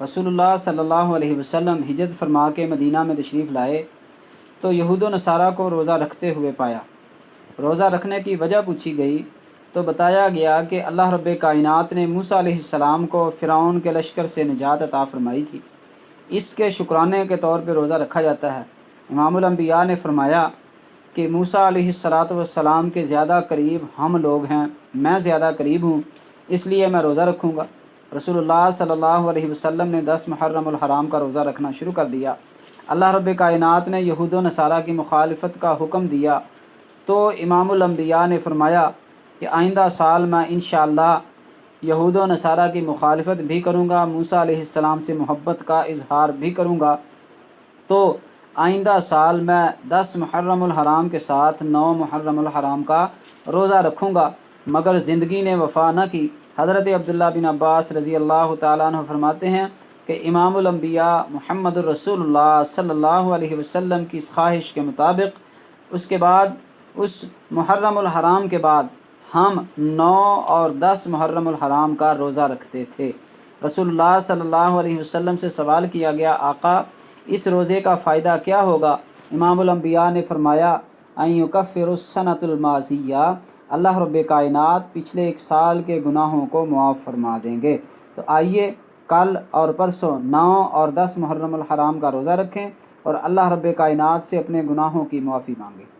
रसूलुल्लाह सल्लल्लाहु अलैहि वसल्लम हिजरत फरमा के मदीना में तशरीफ़ लाए तो यहूद व नसारा को रोज़ा रखते हुए पाया। रोज़ा रखने की वजह पूछी गई तो बताया गया कि अल्लाह रब्बे कायनात ने मूसा अलैहिस्सलाम को फ़िरौन के लश्कर से निजात अता फ़रमाई थी। इसके शुक्राने के तौर पर रोज़ा रखा जाता है। इमामुल अंबिया ने फरमाया कि मूसा अलैहिस्सलातु वस्सलाम के ज़्यादा करीब हम लोग हैं, मैं ज़्यादा करीब हूँ, इसलिए मैं रोज़ा रखूँगा। रसूलुल्लाह सल्लल्लाहु अलैहि वसल्लम ने 10 मुहर्रमुल हराम का रोज़ा रखना शुरू कर दिया। अल्लाह रब्बे कायनात ने यहूद व नसारा की मुखालिफत का हुक्म दिया तो इमामुल अंबिया ने फरमाया कि आइंदा साल मैं इंशाअल्लाह यहूद व नसारा की मुखालिफत भी करूँगा, मूसा अलैहिस्सलाम से मोहब्बत का इजहार भी करूँगा। तो आइंदा साल मैं 10 मुहर्रमुल हराम के साथ 9 मुहर्रमुल हराम का रोज़ा रखूँगा, मगर ज़िंदगी ने वफ़ा न की। हज़रत अब्दुल्लाह बिन अब्बास रज़ी अल्लाह तआला अन्हु फरमाते हैं कि इमामुल अंबिया मुहम्मदुर रसूलुल्लाह सल्लल्लाहु अलैहि वसल्लम की इस ख्वाहिश के मुताबिक उसके बाद उस मुहर्रमुल हराम के बाद हम 9 और 10 मुहर्रमुल हराम का रोज़ा रखते थे। रसूलुल्लाह सल्लल्लाहु अलैहि वसल्लम से सवाल किया गया, आका इस रोज़े का फ़ायदा क्या होगा? इमामुल अंबिया ने फरमाया, अन युकफ़िरुस सनतुल माज़िया, अल्लाह रब्बे कायनात पिछले एक साल के गुनाहों को मुआफ़ फरमा देंगे। तो आइए कल और परसों 9 और 10 मुहर्रमुल हराम का रोज़ा रखें और अल्लाह रब्बे कायनात से अपने गुनाहों की मुआफ़ी मांगें।